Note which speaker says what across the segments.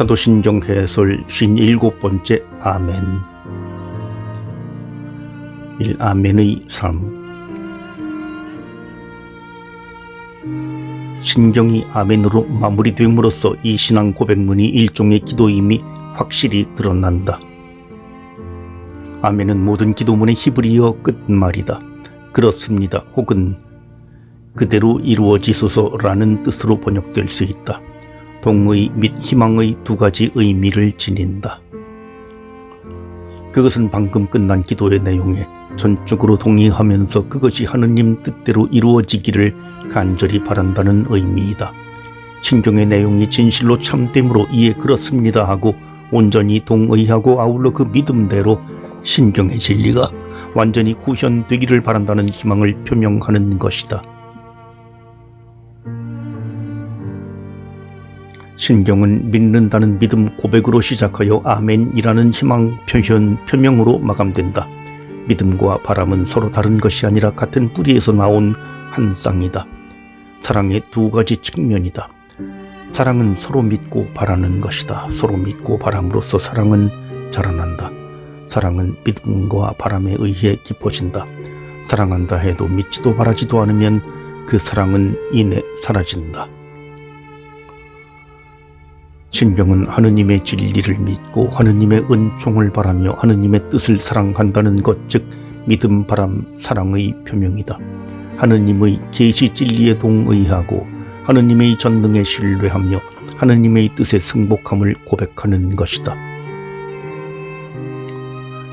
Speaker 1: 사도신경 해설 57번째 아멘. 1. 아멘의 삶. 신경이 아멘으로 마무리됨으로써 이 신앙 고백문이 일종의 기도임이 확실히 드러난다. 아멘은 모든 기도문의 히브리어 끝말이다. 그렇습니다. 혹은 그대로 이루어지소서라는 뜻으로 번역될 수 있다. 동의 및 희망의 두 가지 의미를 지닌다. 그것은 방금 끝난 기도의 내용에 전적으로 동의하면서 그것이 하느님 뜻대로 이루어지기를 간절히 바란다는 의미이다. 신경의 내용이 진실로 참됨으로 이에 그렇습니다 하고 온전히 동의하고 아울러 그 믿음대로 신경의 진리가 완전히 구현되기를 바란다는 희망을 표명하는 것이다. 신경은 믿는다는 믿음 고백으로 시작하여 아멘이라는 희망 표명으로 마감된다. 믿음과 바람은 서로 다른 것이 아니라 같은 뿌리에서 나온 한 쌍이다. 사랑의 두 가지 측면이다. 사랑은 서로 믿고 바라는 것이다. 서로 믿고 바람으로써 사랑은 자라난다. 사랑은 믿음과 바람에 의해 깊어진다. 사랑한다 해도 믿지도 바라지도 않으면 그 사랑은 이내 사라진다. 신경은 하느님의 진리를 믿고 하느님의 은총을 바라며 하느님의 뜻을 사랑한다는 것, 즉 믿음, 바람, 사랑의 표명이다. 하느님의 계시 진리에 동의하고 하느님의 전능에 신뢰하며 하느님의 뜻에 승복함을 고백하는 것이다.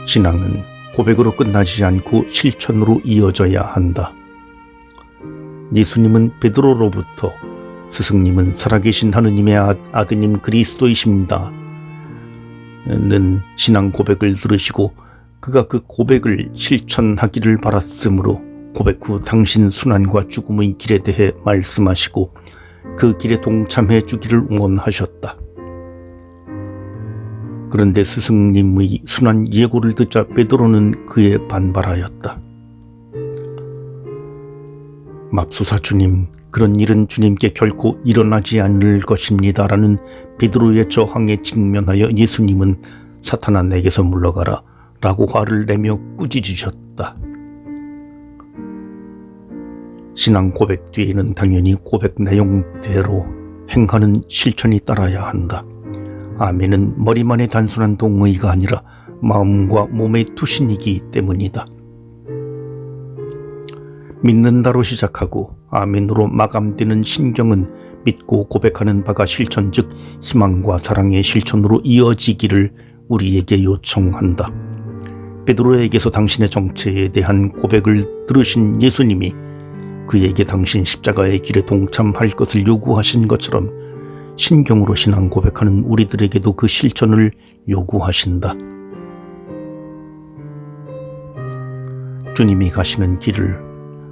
Speaker 1: 신앙은 고백으로 끝나지 않고 실천으로 이어져야 한다. 예수님은 베드로로부터 스승님은 살아계신 하느님의 아드님 그리스도이십니다 는 신앙 고백을 들으시고 그가 그 고백을 실천하기를 바랐으므로 고백 후 당신 순환과 죽음의 길에 대해 말씀하시고 그 길에 동참해 주기를 원하셨다. 그런데 스승님의 순환 예고를 듣자 베드로는 그에 반발하였다. 맙소사 주님, 그런 일은 주님께 결코 일어나지 않을 것입니다 라는 베드로의 저항에 직면하여 예수님은 사탄아 내게서 물러가라 라고 화를 내며 꾸짖으셨다. 신앙 고백 뒤에는 당연히 고백 내용대로 행하는 실천이 따라야 한다. 아멘은 머리만의 단순한 동의가 아니라 마음과 몸의 투신이기 때문이다. 믿는다로 시작하고 아멘으로 마감되는 신경은 믿고 고백하는 바가 실천, 즉 희망과 사랑의 실천으로 이어지기를 우리에게 요청한다. 베드로에게서 당신의 정체에 대한 고백을 들으신 예수님이 그에게 당신 십자가의 길에 동참할 것을 요구하신 것처럼 신경으로 신앙 고백하는 우리들에게도 그 실천을 요구하신다. 주님이 가시는 길을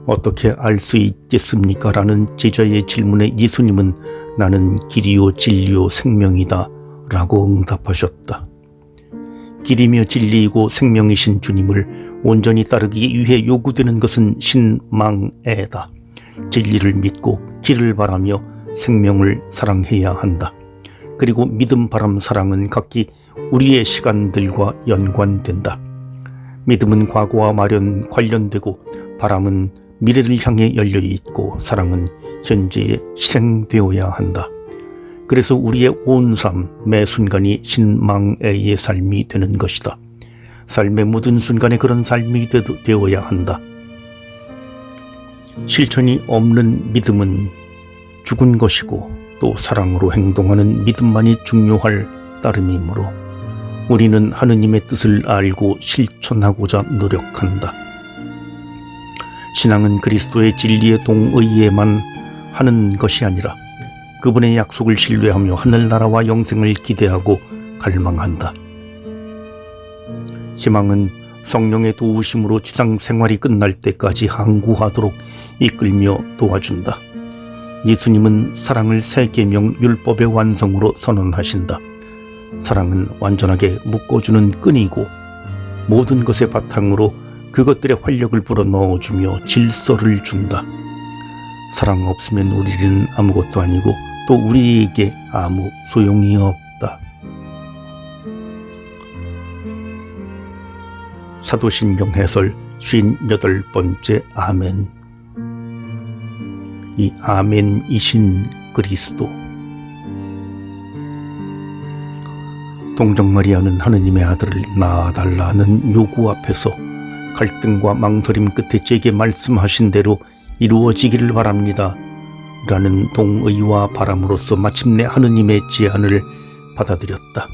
Speaker 1: 어떻게 알 수 있겠습니까? 라는 제자의 질문에 예수님은 나는 길이요 진리요 생명이다 라고 응답하셨다. 길이며 진리이고 생명이신 주님을 온전히 따르기 위해 요구되는 것은 신망애다. 진리를 믿고 길을 바라며 생명을 사랑해야 한다. 그리고 믿음, 바람, 사랑은 각기 우리의 시간들과 연관된다. 믿음은 과거와 관련되고 바람은 미래를 향해 열려있고 사랑은 현재에 실행되어야 한다. 그래서 우리의 온 삶, 매 순간이 신망애의 삶이 되는 것이다. 삶의 모든 순간에 그런 삶이 되어야 한다. 실천이 없는 믿음은 죽은 것이고 또 사랑으로 행동하는 믿음만이 중요할 따름이므로 우리는 하느님의 뜻을 알고 실천하고자 노력한다. 신앙은 그리스도의 진리에 동의에만 하는 것이 아니라 그분의 약속을 신뢰하며 하늘나라와 영생을 기대하고 갈망한다. 희망은 성령의 도우심으로 지상 생활이 끝날 때까지 항구하도록 이끌며 도와준다. 예수님은 사랑을 세 계명 율법의 완성으로 선언하신다. 사랑은 완전하게 묶어주는 끈이고 모든 것의 바탕으로 그것들의 활력을 불어넣어주며 질서를 준다. 사랑 없으면 우리는 아무것도 아니고 또 우리에게 아무 소용이 없다. 사도신경 해설 58번째 아멘. 이 아멘이신 그리스도. 동정마리아는 하느님의 아들을 낳아달라는 요구 앞에서 갈등과 망설임 끝에 제게 말씀하신 대로 이루어지기를 바랍니다 라는 동의와 바람으로써 마침내 하느님의 제안을 받아들였다.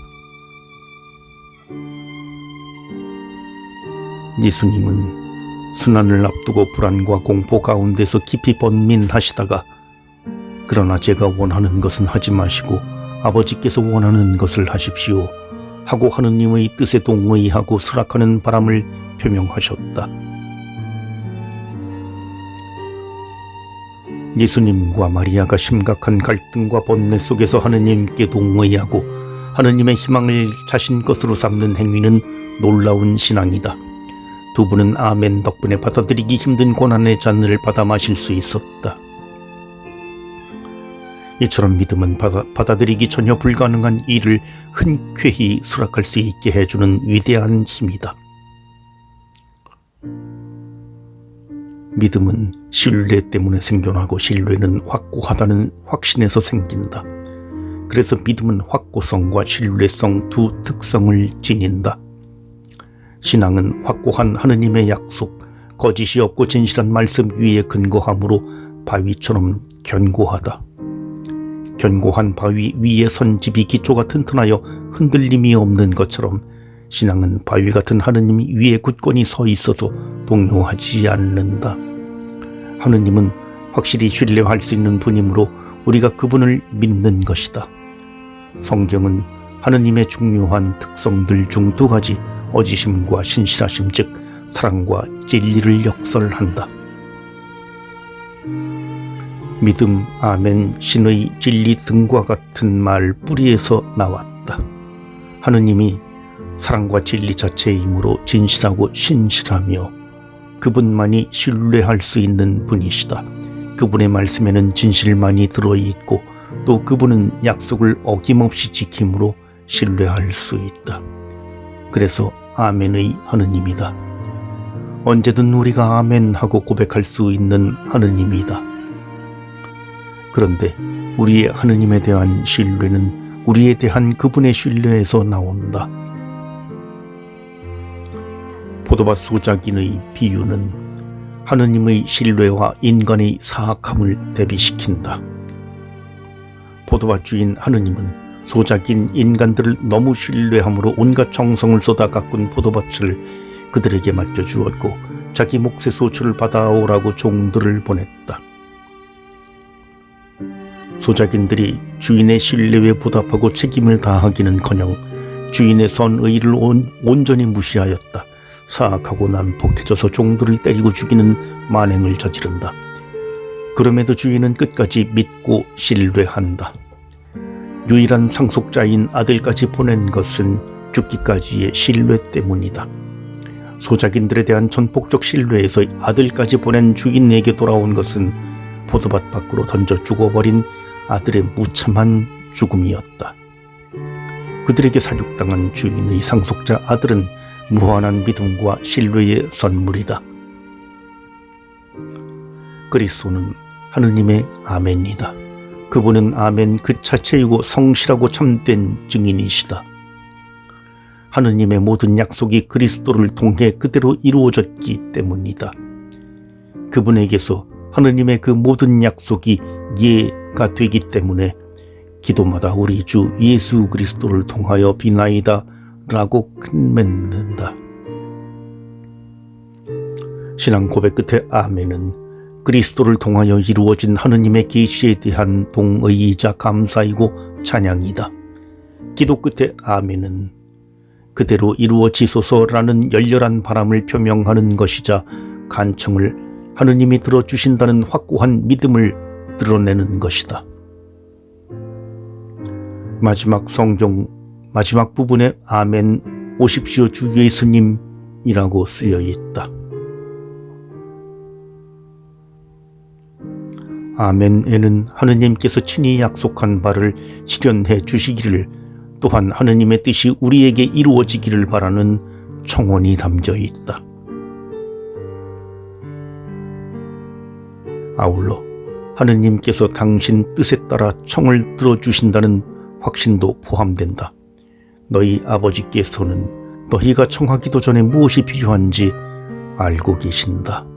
Speaker 1: 예수님은 순환을 앞두고 불안과 공포 가운데서 깊이 번민하시다가 그러나 제가 원하는 것은 하지 마시고 아버지께서 원하는 것을 하십시오 하고 하느님의 뜻에 동의하고 수락하는 바람을 표명하셨다. 예수님과 마리아가 심각한 갈등과 번뇌 속에서 하느님께 동의하고 하느님의 희망을 자신 것으로 삼는 행위는 놀라운 신앙이다. 두 분은 아멘 덕분에 받아들이기 힘든 고난의 잔을 받아 마실 수 있었다. 이처럼 믿음은 받아들이기 전혀 불가능한 일을 흔쾌히 수락할 수 있게 해주는 위대한 힘이다. 믿음은 신뢰 때문에 생겨나고 신뢰는 확고하다는 확신에서 생긴다. 그래서 믿음은 확고성과 신뢰성 두 특성을 지닌다. 신앙은 확고한 하느님의 약속, 거짓이 없고 진실한 말씀 위에 근거하므로 바위처럼 견고하다. 견고한 바위 위에 선 집이 기초가 튼튼하여 흔들림이 없는 것처럼 신앙은 바위 같은 하느님 위에 굳건히 서 있어서 동요하지 않는다. 하느님은 확실히 신뢰할 수 있는 분이므로 우리가 그분을 믿는 것이다. 성경은 하느님의 중요한 특성들 중 두 가지, 어지심과 신실하심, 즉 사랑과 진리를 역설한다. 믿음, 아멘, 신의, 진리 등과 같은 말 뿌리에서 나왔다. 하느님이 사랑과 진리 자체이므로 진실하고 신실하며 그분만이 신뢰할 수 있는 분이시다. 그분의 말씀에는 진실만이 들어있고 또 그분은 약속을 어김없이 지킴으로 신뢰할 수 있다. 그래서 아멘의 하느님이다. 언제든 우리가 아멘하고 고백할 수 있는 하느님이다. 그런데 우리의 하느님에 대한 신뢰는 우리에 대한 그분의 신뢰에서 나온다. 포도밭 소작인의 비유는 하느님의 신뢰와 인간의 사악함을 대비시킨다. 포도밭 주인 하느님은 소작인 인간들을 너무 신뢰함으로 온갖 정성을 쏟아 가꾼 포도밭을 그들에게 맡겨주었고 자기 몫의 소출을 받아오라고 종들을 보냈다. 소작인들이 주인의 신뢰에 보답하고 책임을 다하기는커녕 주인의 선의를 온전히 무시하였다. 사악하고 난폭해져서 종들을 때리고 죽이는 만행을 저지른다. 그럼에도 주인은 끝까지 믿고 신뢰한다. 유일한 상속자인 아들까지 보낸 것은 죽기까지의 신뢰 때문이다. 소작인들에 대한 전폭적 신뢰에서 아들까지 보낸 주인에게 돌아온 것은 포도밭 밖으로 던져 죽어버린 아들의 무참한 죽음이었다. 그들에게 사육당한 주인의 상속자 아들은 무한한 믿음과 신뢰의 선물이다. 그리스도는 하느님의 아멘이다. 그분은 아멘 그 자체이고 성실하고 참된 증인이시다. 하느님의 모든 약속이 그리스도를 통해 그대로 이루어졌기 때문이다. 그분에게서 하느님의 그 모든 약속이 예가 되기 때문에 기도마다 우리 주 예수 그리스도를 통하여 비나이다 라고 맺는다. 신앙 고백 끝에 아멘은 그리스도를 통하여 이루어진 하느님의 계시에 대한 동의이자 감사이고 찬양이다. 기도 끝에 아멘은 그대로 이루어지소서라는 열렬한 바람을 표명하는 것이자 간청을 하느님이 들어주신다는 확고한 믿음을 드러내는 것이다. 마지막 성경 마지막 부분에 아멘 오십시오 주 예수님이라고 쓰여 있다. 아멘에는 하느님께서 친히 약속한 바를 실현해 주시기를, 또한 하느님의 뜻이 우리에게 이루어지기를 바라는 청원이 담겨 있다. 아울러 하느님께서 당신 뜻에 따라 청을 들어주신다는 확신도 포함된다. 너희 아버지께서는 너희가 청하기도 전에 무엇이 필요한지 알고 계신다.